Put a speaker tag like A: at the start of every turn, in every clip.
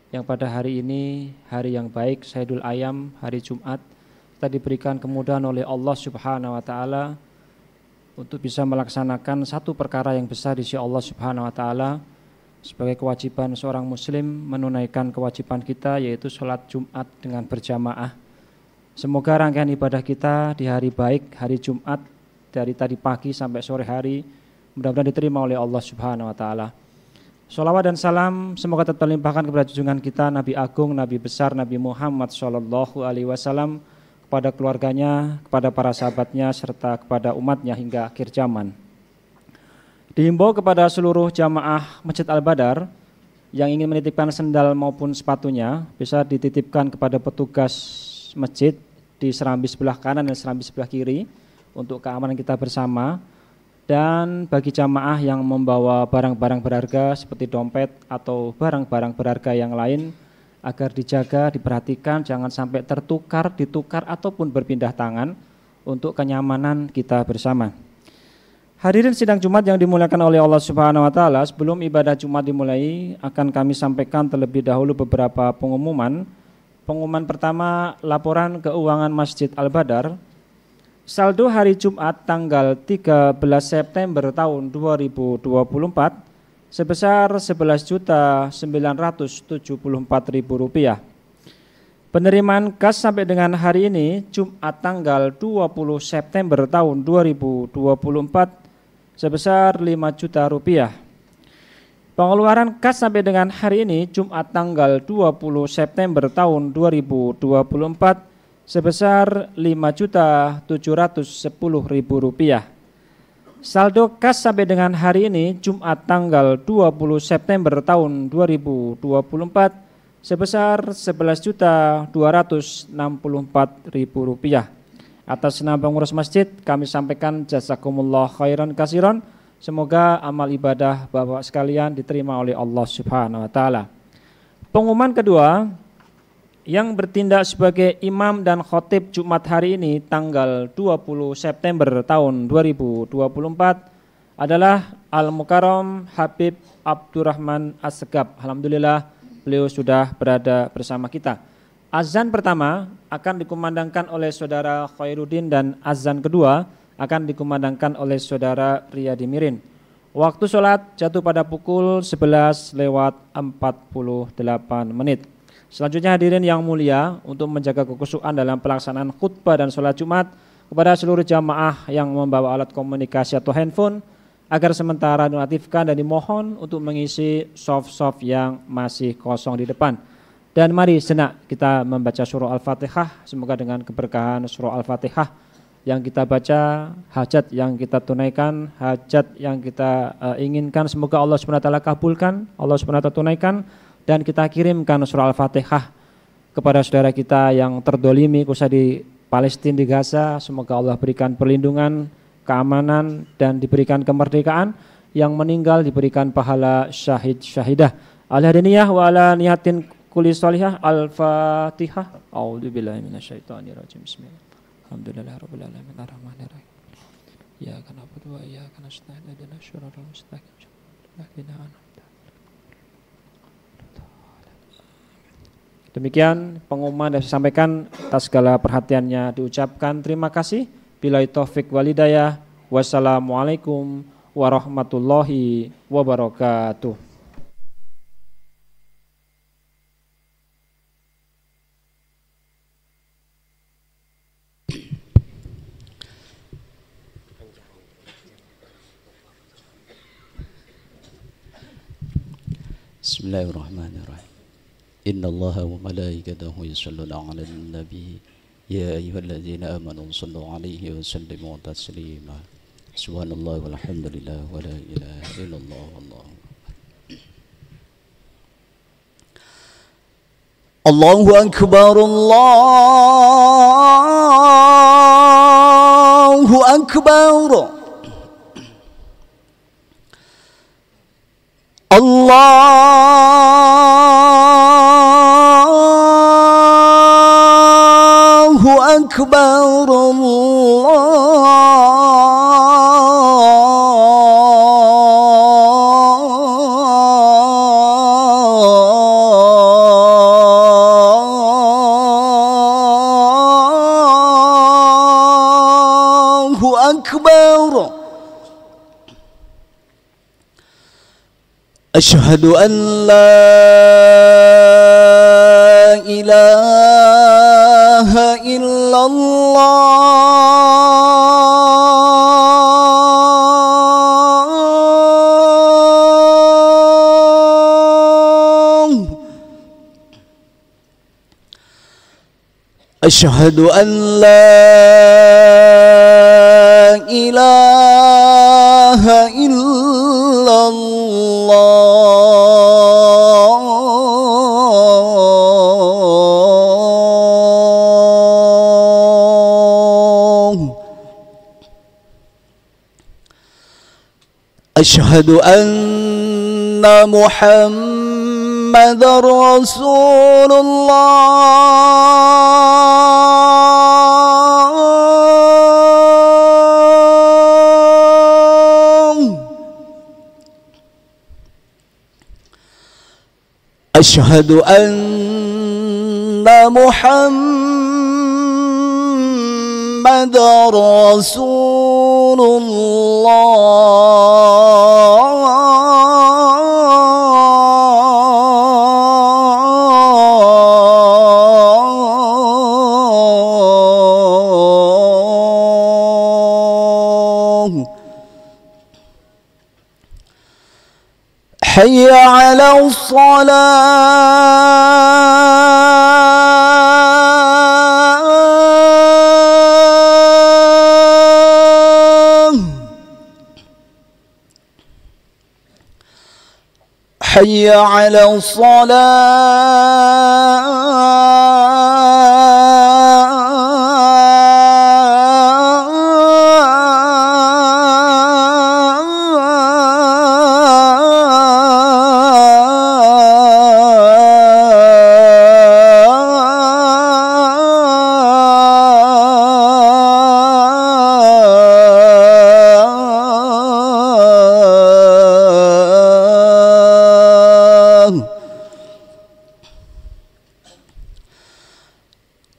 A: yang pada hari ini hari yang baik, Sayyidul Ayam, hari Jumat, kita diberikan kemudahan oleh Allah Subhanahu wa taala untuk bisa melaksanakan satu perkara yang besar di sisi Allah Subhanahu wa taala sebagai kewajiban seorang muslim menunaikan kewajiban kita, yaitu sholat Jumat dengan berjamaah. Semoga rangkaian ibadah kita di hari baik, hari Jumat, dari tadi pagi sampai sore hari, mudah-mudahan diterima oleh Allah Subhanahu wa taala. Sholawat dan salam semoga tetap limpahkan kepada junjungan kita Nabi Agung, Nabi besar, Nabi Muhammad SAW, kepada keluarganya, kepada para sahabatnya, serta kepada umatnya hingga akhir zaman. Dihimbau kepada seluruh jamaah Masjid Al-Badar yang ingin menitipkan sendal maupun sepatunya, bisa dititipkan kepada petugas masjid di serambi sebelah kanan dan serambi sebelah kiri untuk keamanan kita bersama. Dan bagi jamaah yang membawa barang-barang berharga seperti dompet atau barang-barang berharga yang lain, agar dijaga, diperhatikan, jangan sampai tertukar, ditukar ataupun berpindah tangan untuk kenyamanan kita bersama. Hadirin sidang Jumat yang dimuliakan oleh Allah Subhanahu wa taala, sebelum ibadah Jumat dimulai akan kami sampaikan terlebih dahulu beberapa pengumuman. Pengumuman pertama, laporan keuangan Masjid Al-Badar. Saldo hari Jumat tanggal 13 September tahun 2024 sebesar Rp11.974.000. Penerimaan kas sampai dengan hari ini Jumat tanggal 20 September tahun 2024 sebesar Rp5 juta. Pengeluaran kas sampai dengan hari ini Jumat tanggal 20 September tahun 2024 sebesar Rp5.710.000. Saldo kas sampai dengan hari ini Jumat tanggal 20 September tahun 2024 sebesar Rp11.264.000. Atas nama pengurus masjid kami sampaikan jazakumullah khairan kasiron. Semoga amal ibadah Bapak sekalian diterima oleh Allah Subhanahu wa taala. Pengumuman kedua, yang bertindak sebagai imam dan khotib Jumat hari ini tanggal 20 September tahun 2024 adalah Al-Mukarram Habib Abdurrahman Assegaf. Alhamdulillah beliau sudah berada bersama kita. Azan pertama akan dikumandangkan oleh saudara Khairuddin dan azan kedua akan dikumandangkan oleh saudara Riyadi Mirin. Waktu sholat jatuh pada pukul 11:48. Selanjutnya hadirin yang mulia, untuk menjaga kekhusyuan dalam pelaksanaan khutbah dan sholat Jumat, kepada seluruh jamaah yang membawa alat komunikasi atau handphone agar sementara dinonaktifkan dan dimohon untuk mengisi soft yang masih kosong di depan. Dan mari sejenak kita membaca surah Al-Fatihah. Semoga dengan keberkahan surah Al-Fatihah yang kita baca, hajat yang kita tunaikan, hajat yang kita inginkan, semoga Allah SWT kabulkan, Allah SWT tunaikan. Dan kita kirimkan surah Al-Fatihah kepada saudara kita yang terdolimi khususnya di Palestina, di Gaza. Semoga Allah berikan perlindungan, keamanan, dan diberikan kemerdekaan. Yang meninggal diberikan pahala syahid-syahidah. Al-Hadaniyah wa ala niyatin kulli sholihah. Al-Fatihah. A'udzubillahi minasyaitonirrajim. Bismillahirrahmanirrahim. Alhamdulillahirabbil alamin arrahmanirrahim. Iyyaka na'budu wa iyyaka nasta'in. Ihdinas shiratal mustaqim. Demikian pengumuman yang saya sampaikan, atas segala perhatiannya diucapkan terima kasih. Billahi taufik walhidayah. Wassalamualaikum warahmatullahi wabarakatuh.
B: Bismillahirrahmanirrahim. Inna Allaha wa malaikatahu yusalluna 'alan nabi ya ayyuhalladzina amanu sallu 'alaihi wa sallimu taslima. Subhanallah walhamdulillah wa la ilaha illallah wallahu Allahu akbar, Allahu akbar. Allahu akbar, أشهد أن لا إله إلا الله أشهد أن لا إله إلا الله أشهد أن محمد رسول الله أشهد أن محمد رسول الله حي على الصلاة حي على الصلاة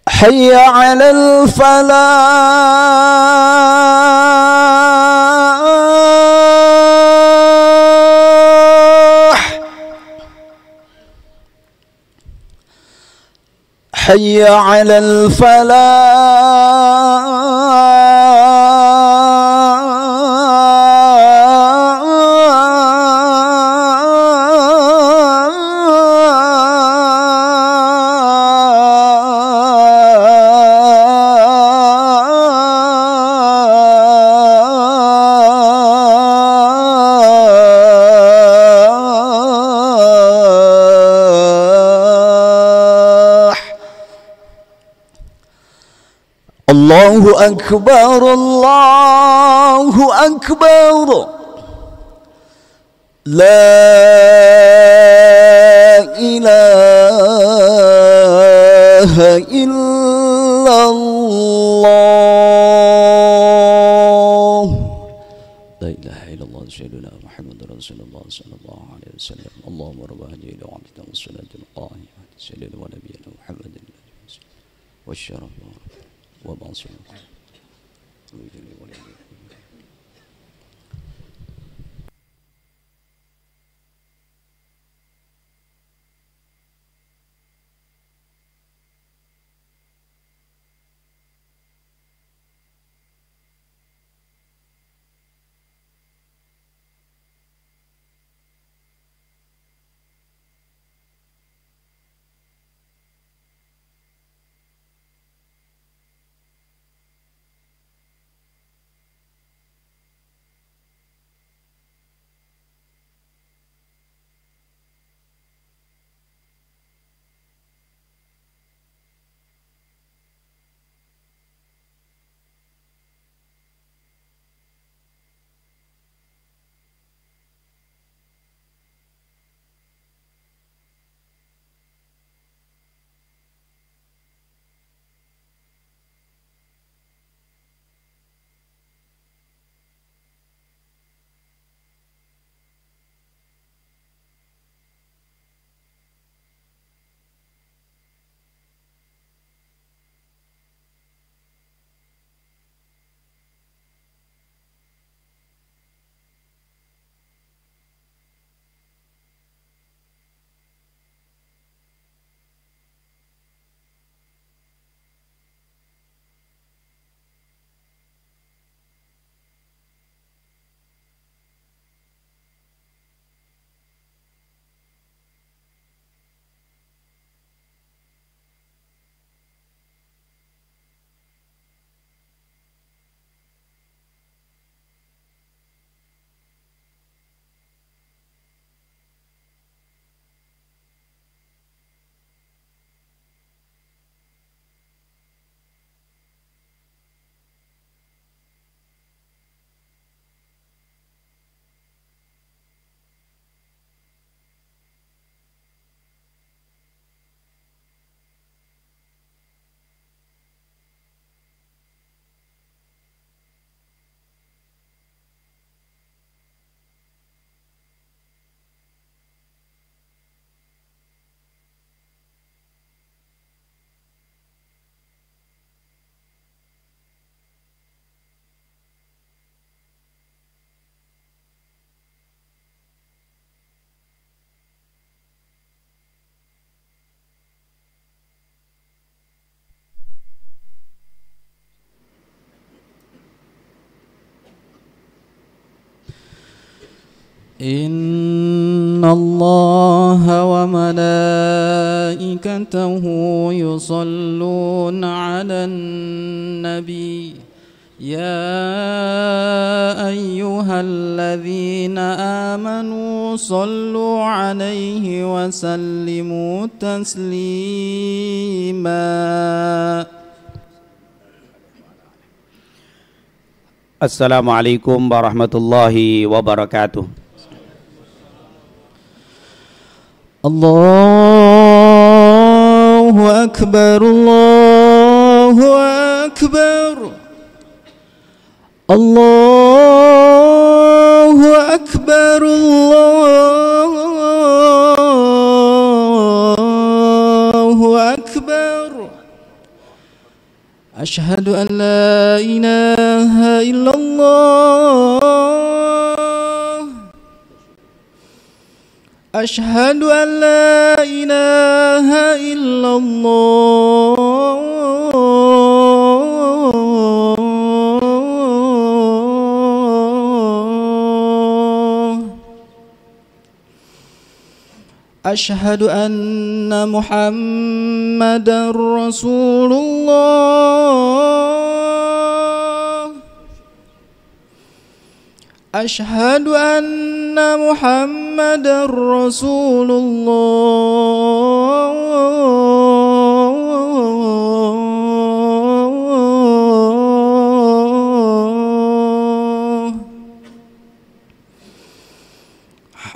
B: حي على الفلاح حي على الفلاح الله أكبر الله أكبر لا إله إلا الله لا إله إلا الله سيدنا محمد رسول الله صلى الله عليه وسلم اللهم رب هذه الدعوة والصلاة القائمة سيدنا ونبينا محمد والشرف وباصر إن الله وملائكته يصلون على النبي يا أيها الذين آمنوا صلوا عليه وسلموا تسليما. Assalamualaikum warahmatullahi wabarakatuh. Allahu Akbar, Allahu Akbar, Allahu Akbar, Allahu Akbar. Asyhadu an la ilaha illallah, Asyhadu an la ilaha illallah, Asyhadu anna Muhammadar Rasulullah, Asyhadu anna Muhammadar Rasulullah.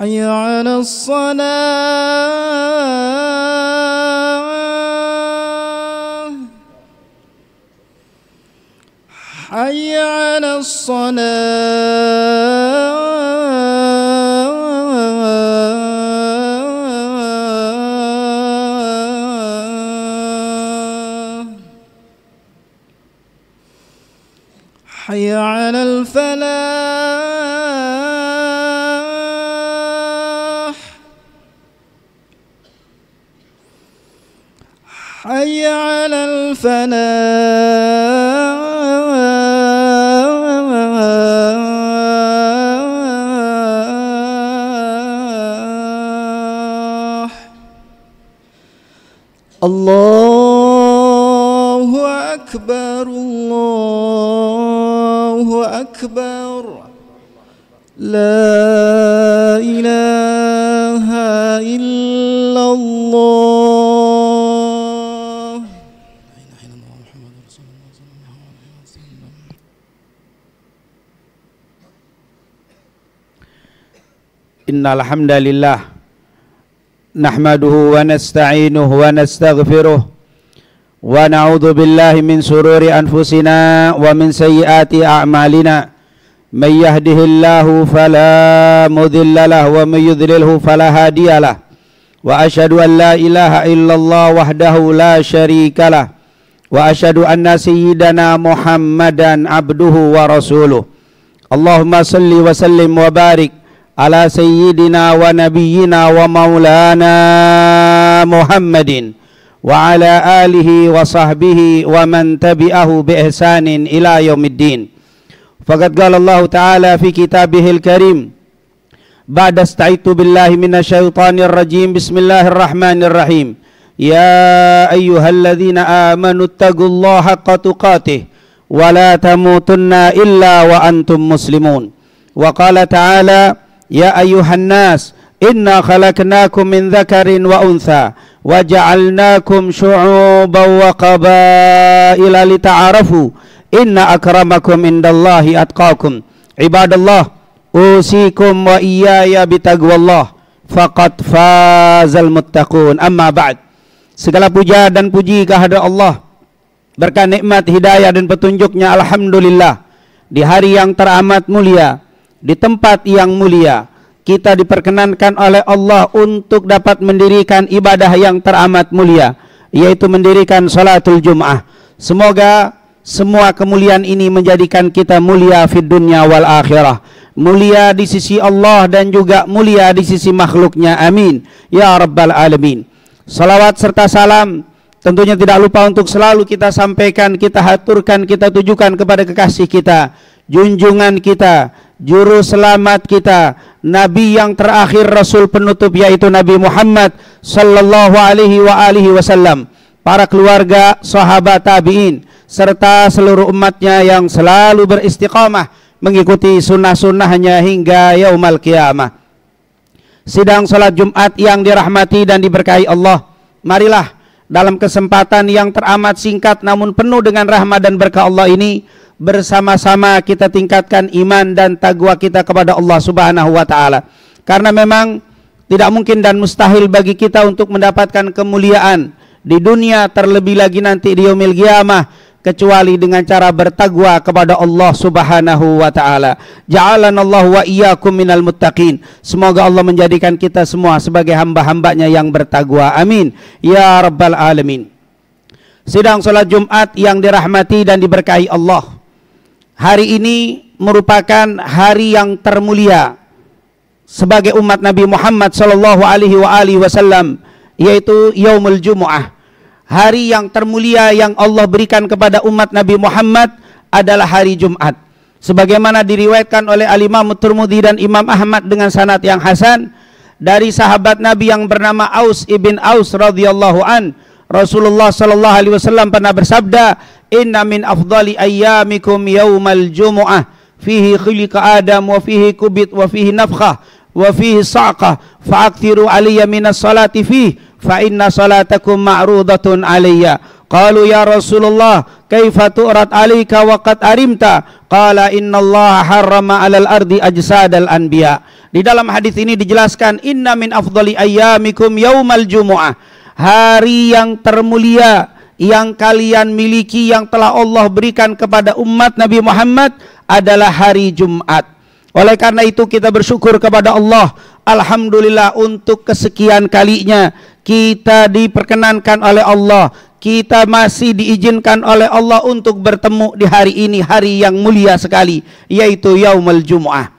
B: Hayya 'alas salah, hayya 'alas salah, hayya 'alal falah, hayya 'alal falah. Allahu Akbar, Allahu Akbar, la ilaha illallah. Innal hamdalillah nahmaduhu wa nasta'inuhu wa nastaghfiruh wa na'udzu billahi min sururi anfusina wa min sayyiati a'malina. May yahdihillahu fala mudilla lahu wa may yudlilhu fala hadiyalah. Wa asyhadu an la ilaha illallah wahdahu la syarikalah wa asyhadu anna sayyidana Muhammadan abduhu wa rasuluh. Allahumma salli wa sallim wa barik ala sayyidina wa nabiyyina wa maulana Muhammadin wa ala alihi wa sahbihi wa man tabi'ahu bi ihsanin ila yaumiddin. Faqad qala Allah ta'ala fi kitabihil karim ba'da ista'idtu billahi minasyaitonir rajim. Bismillahirrahmanirrahim. Ya ayyuhalladzina amanu taqullaha haqqa tuqatih wa la tamutunna illa wa antum muslimun. Wa qala ta'ala ya ayuhan nas inna khalaqnakum min dzakarin wa untha wa ja'alnakum syu'uban wa qabaila lita'arafu inna akramakum indallahi atqakum. Ibadallah, usikum wa iyaya bitaqwallah faqad fazal muttaqun. Amma ba'd. Segala puja dan puji kehadirat Allah, berkah nikmat hidayah dan petunjuknya, alhamdulillah, di hari yang teramat mulia, di tempat yang mulia, kita diperkenankan oleh Allah untuk dapat mendirikan ibadah yang teramat mulia, yaitu mendirikan salatul Jum'ah. Semoga semua kemuliaan ini menjadikan kita mulia fid dunya wal akhirah, mulia di sisi Allah dan juga mulia di sisi makhluknya, amin ya rabbal alamin. Salawat serta salam tentunya tidak lupa untuk selalu kita sampaikan, kita haturkan, kita tujukan kepada kekasih kita, junjungan kita,
C: juru selamat kita, Nabi yang terakhir, Rasul penutup, yaitu Nabi Muhammad sallallahu alaihi wasallam, para keluarga, sahabat, tabi'in, serta seluruh umatnya yang selalu beristiqamah mengikuti sunnah-sunnahnya hingga yaumul qiyamah. Sidang salat Jumat yang dirahmati dan diberkahi Allah, marilah dalam kesempatan yang teramat singkat namun penuh dengan rahmat dan berkah Allah ini, bersama-sama kita tingkatkan iman dan taqwa kita kepada Allah Subhanahu wa taala. Karena memang tidak mungkin dan mustahil bagi kita untuk mendapatkan kemuliaan di dunia, terlebih lagi nanti di yaumil qiyamah, kecuali dengan cara bertakwa kepada Allah Subhanahu wa taala. Ja'alanallahu wa iyyakum minal muttaqin. Semoga Allah menjadikan kita semua sebagai hamba-hambanya yang bertakwa. Amin ya rabbal alamin. Sidang salat Jumat yang dirahmati dan diberkahi Allah, hari ini merupakan hari yang termulia sebagai umat Nabi Muhammad sallallahu alaihi wasallam, yaitu Yaumul Jumu'ah. Hari yang termulia yang Allah berikan kepada umat Nabi Muhammad adalah hari Jumat. Sebagaimana diriwayatkan oleh Al-Imam Tirmidzi dan Imam Ahmad dengan sanad yang hasan dari sahabat Nabi yang bernama Aus ibn Aus radhiyallahu an, Rasulullah sallallahu alaihi wasallam pernah bersabda, "Inna min afdali ayyamikum yaumal jumu'ah, fihi khuliqa Adam wa fihi kubit wa fihi nafkhah wa fihi sa'qah, fa'aktsiru alayya minas salati fihi, fa inna salatakum ma'rudatun alayya." Qalu ya Rasulullah, kaifa tu'rad alayka wa qad arimta? Qala innallaha harrama 'alal ardi ajsadal anbiya. Di dalam hadis ini dijelaskan, inna min afdali ayyamikum yaumal jumu'ah, hari yang termulia yang kalian miliki, yang telah Allah berikan kepada umat Nabi Muhammad adalah hari Jumat. Oleh karena itu kita bersyukur kepada Allah, alhamdulillah, untuk kesekian kalinya kita diperkenankan oleh Allah, kita masih diizinkan oleh Allah untuk bertemu di hari ini, hari yang mulia sekali, yaitu Yaumul Jumu'ah.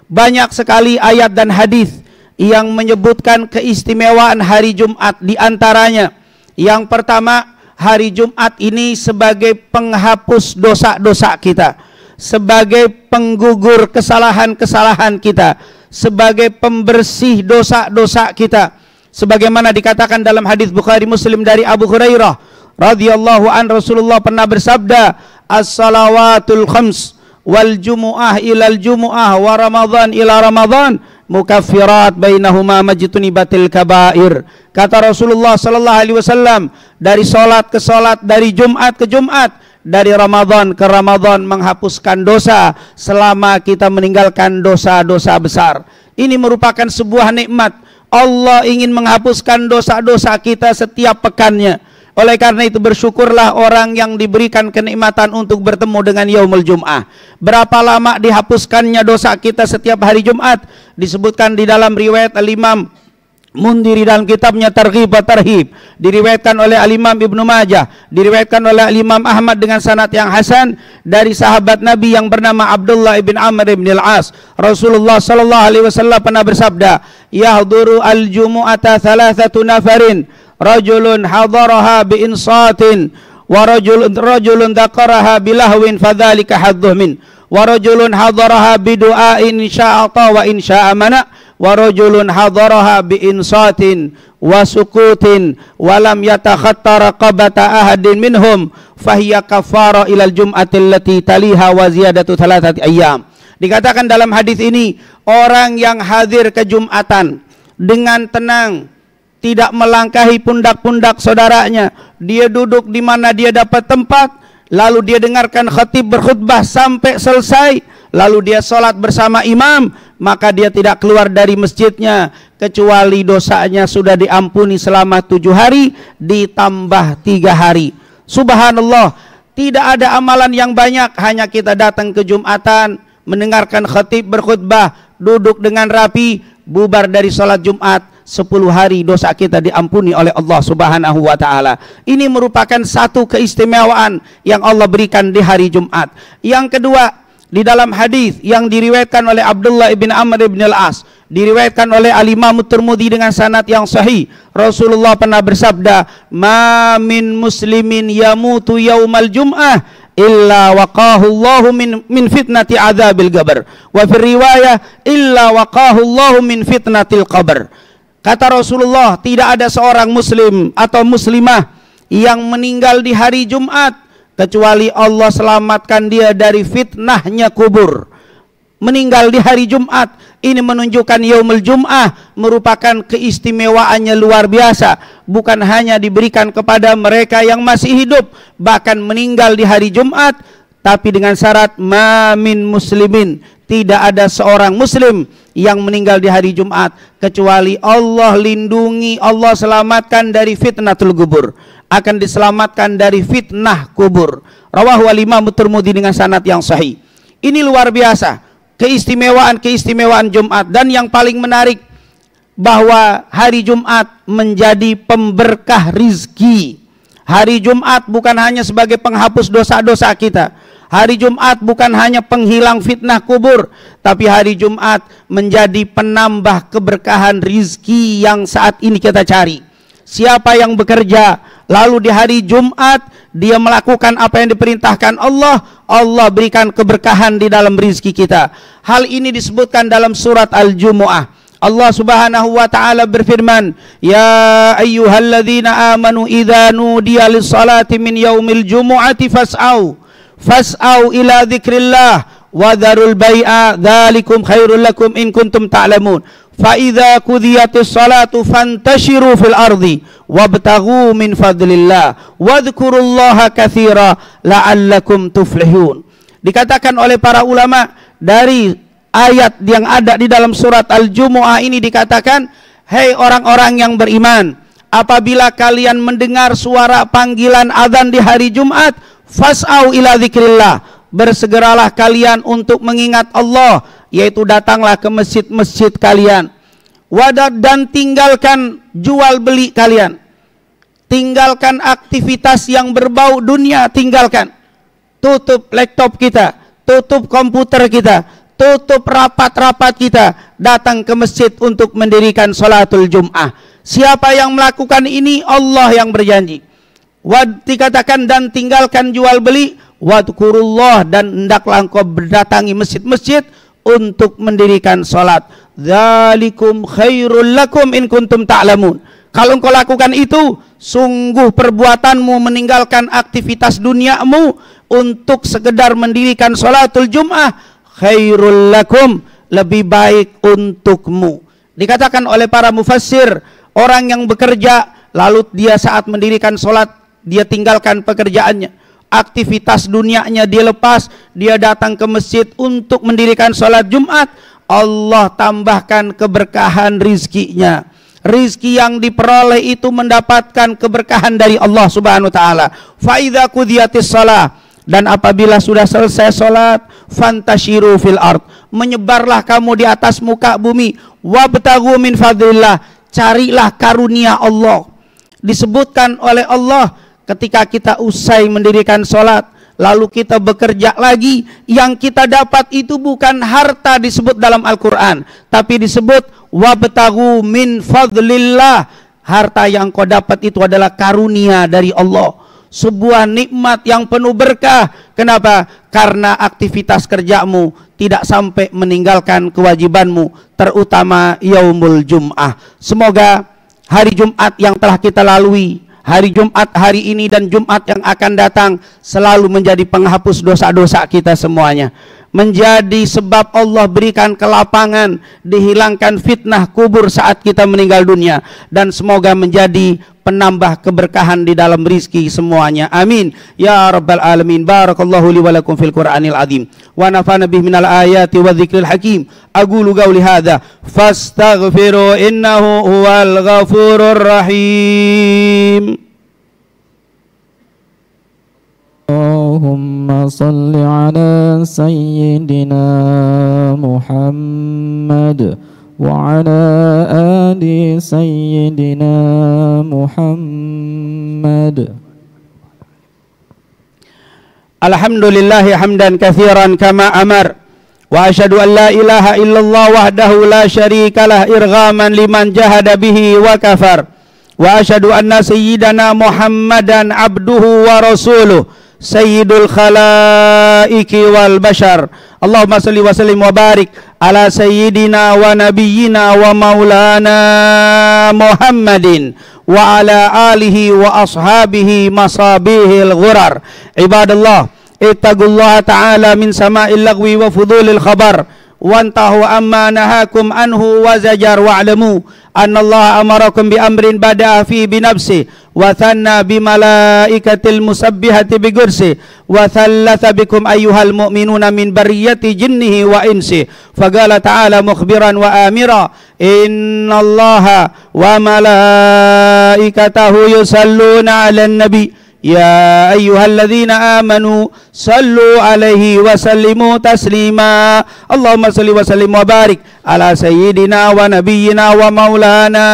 C: Banyak sekali ayat dan hadis yang menyebutkan keistimewaan hari Jumat. Di antaranya, yang pertama, hari Jumat ini sebagai penghapus dosa-dosa kita, sebagai penggugur kesalahan-kesalahan kita, sebagai pembersih dosa-dosa kita. Sebagaimana dikatakan dalam hadis Bukhari Muslim dari Abu Hurairah radhiyallahu an, Rasulullah pernah bersabda, "As-salawatul khams wal jumu'ah ilal jumu'ah wa ramadhan ila ramadhan mukaffirat bainahuma majtunibatil kabair." Kata Rasulullah sallallahu alaihi wasallam, dari salat ke salat, dari Jumat ke Jumat, dari Ramadan ke Ramadan, menghapuskan dosa selama kita meninggalkan dosa-dosa besar. Ini merupakan sebuah nikmat. Allah ingin menghapuskan dosa-dosa kita setiap pekannya. Oleh karena itu bersyukurlah orang yang diberikan kenikmatan untuk bertemu dengan Yaumul Jum'ah. Berapa lama dihapuskannya dosa kita setiap hari Jumat? Disebutkan di dalam riwayat Al-Imam Mundiri dalam kitabnya Targhib wa Tarhib, diriwayatkan oleh Al-Imam Ibnu Majah, diriwayatkan oleh Al-Imam Ahmad dengan sanad yang hasan dari sahabat Nabi yang bernama Abdullah ibn Amr ibn al-As. Rasulullah sallallahu alaihi wasallam pernah bersabda, "Yahduru al-jumu'ata thalathatu nafarin, rajulun hadaraha bi insatin, wa rajulun dzakaraha bilahwin fadzalika hadduh min, wa rajulun hadaraha bi du'ain sya'ata wa in sya'a mana, wa rajulun hadaraha bi insatin wa sukutin wa lam yatakhatta raqabata ahadin minhum fahiya kafara ilal jum'ati allati taliha wa ziyadatu thalathati ayyam." Dikatakan dalam hadis ini, orang yang hadir ke Jumatan dengan tenang, tidak melangkahi pundak-pundak saudaranya, dia duduk di mana dia dapat tempat, lalu dia dengarkan khatib berkhutbah sampai selesai, lalu dia sholat bersama imam, maka dia tidak keluar dari masjidnya kecuali dosanya sudah diampuni selama 7 hari ditambah 3 hari. Subhanallah, tidak ada amalan yang banyak, hanya kita datang ke Jumatan, mendengarkan khatib berkhutbah, duduk dengan rapi, bubar dari sholat Jumat, 10 hari dosa kita diampuni oleh Allah Subhanahu wa ta'ala. Ini merupakan satu keistimewaan yang Allah berikan di hari Jumat. Yang kedua, di dalam hadis yang diriwayatkan oleh Abdullah ibn Amr ibn al-As, diriwayatkan oleh Al-Imam Tirmidzi dengan sanad yang sahih, Rasulullah pernah bersabda, "Ma min muslimin yamutu yaumal jum'ah illa waqahu Allahu min fitnati adzabil qabr. Wa fi riwayah illa waqahu Allahu min fitnatil qabr. Kata Rasulullah, tidak ada seorang muslim atau muslimah yang meninggal di hari Jumat kecuali Allah selamatkan dia dari fitnahnya kubur. Meninggal di hari Jumat ini menunjukkan yaumul Jum'ah merupakan keistimewaannya luar biasa, bukan hanya diberikan kepada mereka yang masih hidup, bahkan meninggal di hari Jumat, tapi dengan syarat mamin muslimin, tidak ada seorang muslim yang meninggal di hari Jumat kecuali Allah lindungi, Allah selamatkan dari fitnatul kubur, akan diselamatkan dari fitnah kubur. Rawahu al-Imam Tirmidzi dengan sanad yang sahih. Ini luar biasa keistimewaan Jumat. Dan yang paling menarik, bahwa hari Jumat menjadi pemberkah rizki. Hari Jumat bukan hanya sebagai penghapus dosa-dosa kita. Hari Jumat bukan hanya penghilang fitnah kubur, tapi hari Jumat menjadi penambah keberkahan rizki yang saat ini kita cari. Siapa yang bekerja lalu di hari Jumat dia melakukan apa yang diperintahkan Allah, Allah berikan keberkahan di dalam rizki kita. Hal ini disebutkan dalam surat Al-Jumu'ah. Allah Subhanahu wa taala berfirman, "Ya ayyuhalladzina amanu idza nudiya lis-salati min yaumil jumu'ati fas'au ila dzikrillah wa dzarul bai'a dzalikum khairul lakum in kuntum ta'lamun. Fa idza qudiyatis salatu fantashiru fil ardi wabtaghu min fadlillah wadhkurullaha katsira la'allakum tuflihun." Dikatakan oleh para ulama dari ayat yang ada di dalam surat Al-Jumu'ah ini, dikatakan, "Hei orang-orang yang beriman, apabila kalian mendengar suara panggilan azan di hari Jumat, fas'au ila dzikrillah, bersegeralah kalian untuk mengingat Allah, yaitu datanglah ke masjid-masjid kalian. Wadad, dan tinggalkan jual beli kalian, tinggalkan aktivitas yang berbau dunia, tinggalkan. Tutup laptop kita, tutup komputer kita, tutup rapat-rapat kita, datang ke masjid untuk mendirikan salatul Jum'ah." Siapa yang melakukan ini, Allah yang berjanji. Dikatakan, dan tinggalkan jual beli, wadhkurullah, dan hendaklah engkau berdatangi masjid-masjid untuk mendirikan salat. Dzalikum khairul lakum in kuntum ta'lamun. Kalau engkau lakukan itu, sungguh perbuatanmu meninggalkan aktivitas duniamu untuk sekedar mendirikan salatul Jum'ah, khairul lakum, lebih baik untukmu. Dikatakan oleh para mufassir, orang yang bekerja lalu dia saat mendirikan salat dia tinggalkan pekerjaannya, aktivitas dunianya dia lepas, dia datang ke masjid untuk mendirikan salat Jumat, Allah tambahkan keberkahan rizkinya. Rizki yang diperoleh itu mendapatkan keberkahan dari Allah Subhanahu wa taala. Fa idza qudiyatis shalah, dan apabila sudah selesai salat, fantashiru fil ard, menyebarlah kamu di atas muka bumi, wabtaghu min fadlillah, carilah karunia Allah. Disebutkan oleh Allah, ketika kita usai mendirikan salat lalu kita bekerja lagi, yang kita dapat itu bukan harta disebut dalam Al-Quran, tapi disebut wabtaghu min fadlillah. Harta yang kau dapat itu adalah karunia dari Allah, sebuah nikmat yang penuh berkah. Kenapa? Karena aktivitas kerjamu tidak sampai meninggalkan kewajibanmu, terutama yaumul Jum'ah. Semoga hari Jumat yang telah kita lalui, hari Jumat hari ini dan Jumat yang akan datang, selalu menjadi penghapus dosa-dosa kita semuanya, menjadi sebab Allah berikan kelapangan, dihilangkan fitnah kubur saat kita meninggal dunia, dan semoga menjadi penambah keberkahan di dalam rizki semuanya. Amin ya rabbal alamin. Barakallahu li wa lakum fil Qur'anil azim wa nafa'ana bihi minal ayati wa dzikril hakim. Aqulu qawli hadza fastaghfiru innahu huwal ghafurur rahim.
D: Allahumma salli ala sayyidina Muhammad wa ala ali sayyidina Muhammad.
C: Alhamdulillahi hamdan katsiran kama amar, wa asyhadu an la ilaha illallah wahdahu la syarikalah irghaman liman jahada bihi wa kafar, wa asyhadu anna sayyidana Muhammadan abduhu wa rasuluh sayyidul khalaiki wal bashar. Allahumma salli wa sallim wa barik ala sayyidina wa nabiyyina wa maulana Muhammadin wa ala alihi wa ashabihi masabihil ghurar. Ibadallah, ittaqullaha ta'ala min sama'il lagwi wa fudulil khabar wantahu amma nahakum anhu wa zajar wa'lamu anna Allah amarakum bi amrin bada'a fi binafsi wa thanna bi malaikatil musabbihati bi gursi wa thallatha bikum ayyuhal mu'minuna min bariyati jinnihi wa insi. Faqala ta'ala mukhbiran wa amira inna Allaha wa malaikatahu yusalluna 'alan nabi ya ayyuhalladzina amanu sallu alaihi wa sallimu taslima. Allahumma salli wa sallim wa barik ala sayyidina wa nabiyyina wa maulana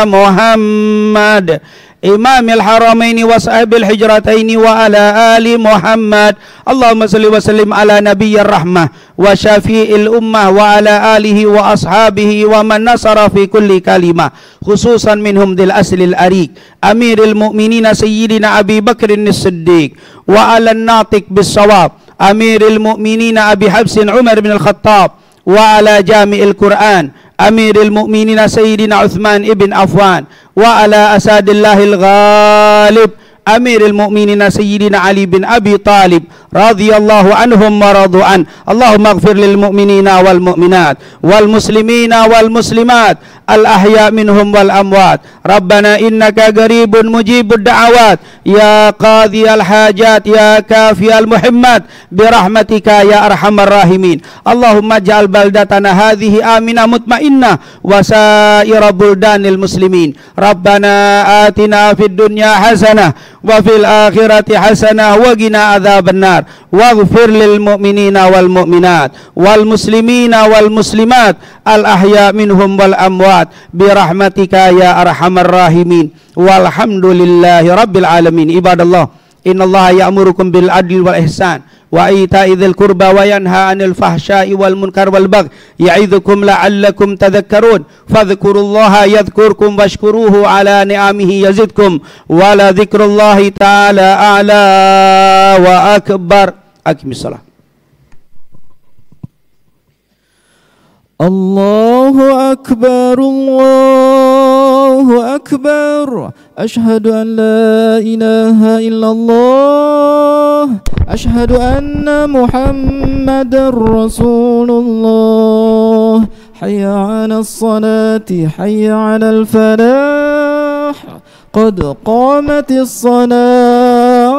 C: Muhammad imamil haramaini wa sahibil hijrataini wa ala ali Muhammad. Allahumma salli wa sallim ala nabiyyir rahmah wa syafi'il ummah wa ala alihi wa ashabihi wa man nasara fi kulli kalimah khususan minhum dil aslil arik amiril mu'minina sayyidina Abi Bakrin as-Siddiq wa ala an-natiq bis-shawab amiril mu'minina Abi Habsin Umar bin al-Khattab wa ala jami'il Qur'an amiril mu'minina sayyidina Uthman ibn Affan wa ala asadillahil ghalib amiril mu'minina sayyidina Ali bin Abi Talib radhiyallahu anhum wa radu an. Allahumma ighfir lil mu'minina wal mu'minat wal muslimina wal muslimat al ahya minhum wal amwat. Rabbana innaka qaribun mujibud da'awat ya qadhi al hajat ya kafi al muhimmat bi rahmatika ya arhamar rahimin. Allahumma ja'al baldatana hadhihi aminah mutmainnah wa sa'ira buldanil muslimin. Rabbana atina fid dunya hasanah wa fil akhirati hasanah wa qina adzabannar waghfir lil mu'minina wal mu'minat wal muslimina wal muslimat al ahya minhum wal amwat bi rahmatika ya arhamar rahimin walhamdulillahi rabbil alamin. Ibadallah, innallaha ya'murukum bil adli wal ihsan wa ita'i dzil qurba wa yanha 'anil fahsya'i wal munkar wal baghi ya'idzukum la'allakum tadhakkarun fadhkurullaha yadhkurkum washkuruhu 'ala ni'amihi yazidkum wa la dzikrullahi ta'ala a'la wa akbar. Aqimis shalah.
D: Allahu akbar, Allahu akbar. Ashhadu an la ilaha illallah. Ashhadu anna Muhammadar Rasulullah. Hayya 'alas salati, hayya 'alal falah. Qad qamatis salatu,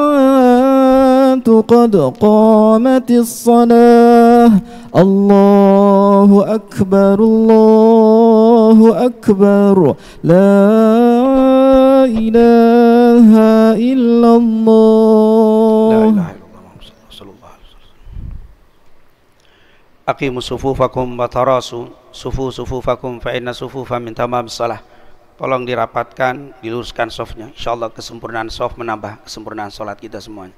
D: qad qamatis salah. Allahu akbar, Allahu akbar. La ilaha illallah.
C: La ilaha illallah sallallahu alaihi wasallam. Aqimus sufufakum wa tarasu sufufakum fa inna sufufa min tamamis shalah. Tolong dirapatkan, diluruskan safnya. Insyaallah kesempurnaan saf menambah kesempurnaan salat kita semuanya.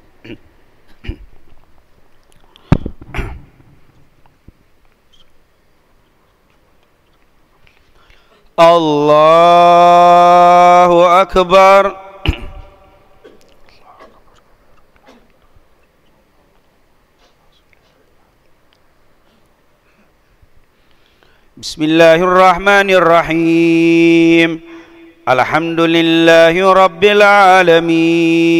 C: Allahu akbar. Bismillahirrahmanirrahim. Alhamdulillahi rabbil alamin.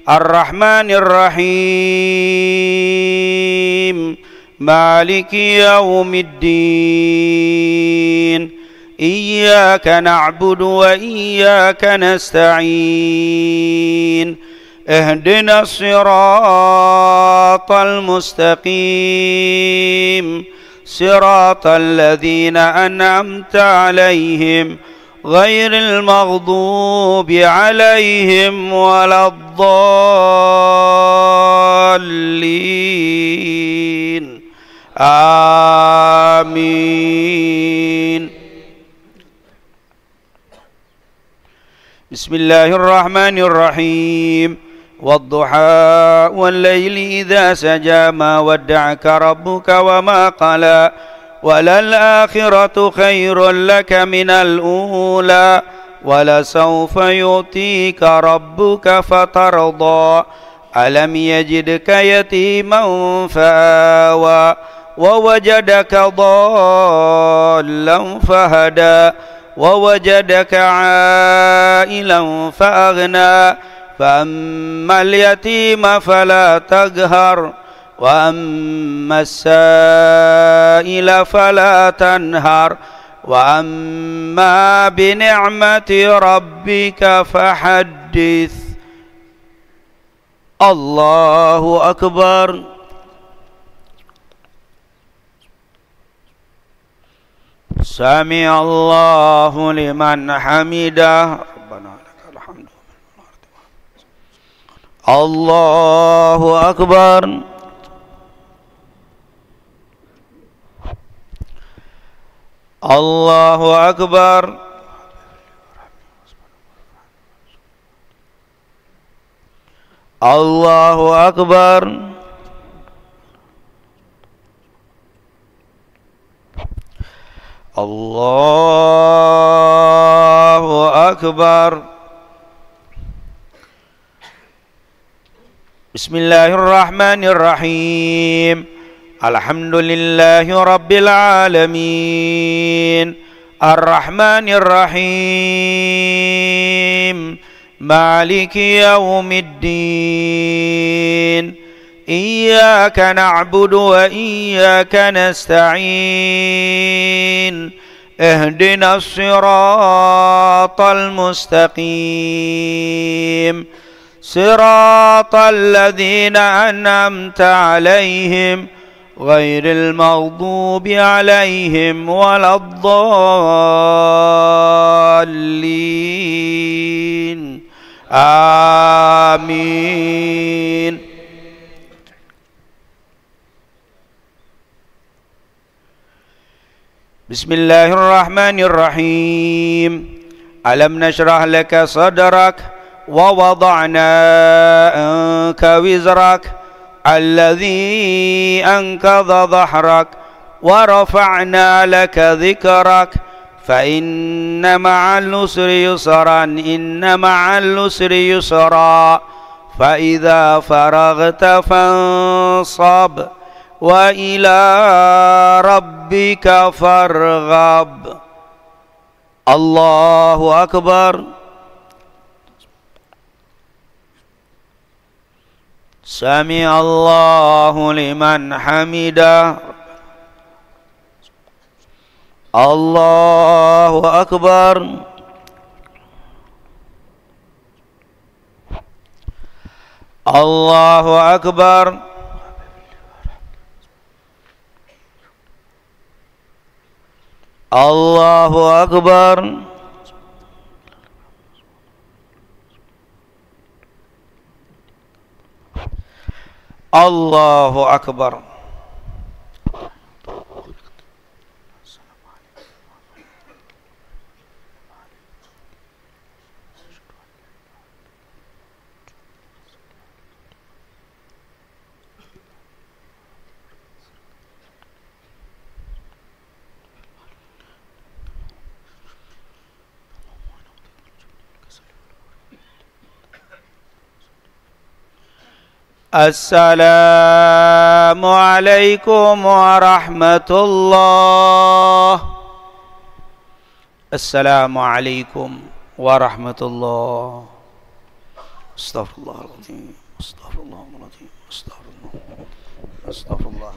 C: Ar-Rahmanir-Rahim. Maliki yaumiddin. Iyyaka na'budu wa iyyaka nasta'in. Ihdinas siratal mustaqim. Siratal ladzina an'amta 'alaihim ghairil maghdubi 'alaihim waladdallin. Amin. Bismillahirrahmanirrahim. Wadduha wal-laili idza saja ma wadda'aka rabbuka wa ma qala walal akhiratu khairul laka minal ula
E: ولسوف يؤتيك ربك فترضى ألم يجدك يتيما فآوى ووجدك ضالا فهدى ووجدك عائلا فأغنى فأما اليتيم فلا تقهر وأما السائل فلا تنهر وأما بنعمة ربك فحدث الله أكبر سمع الله لمن حمده ربنا لك الحمد الله أكبر الله أكبر الله أكبر الله أكبر بسم الله الرحمن الرحيم الحمد لله رب العالمين الرحمن الرحيم مالك يوم الدين إياك نعبد وإياك نستعين اهدنا الصراط المستقيم صراط الذين أنعمت عليهم غير المغضوب عليهم ولا الضالين آمين بسم الله الرحمن الرحيم ألم نشرح لك صدرك ووضعنا عنك وزرك الذي أنقض ظهرك ورفعنا لك ذكرك فإن مع العسر يسرا إن مع العسر يسرا فإذا فرغت فانصب وإلى ربك فارغب الله أكبر سمع الله لمن حمده الله أكبر الله أكبر الله أكبر الله أكبر السلام عليكم ورحمة الله السلام عليكم ورحمة الله استغفر الله العظيم استغفر الله العظيم استغفر الله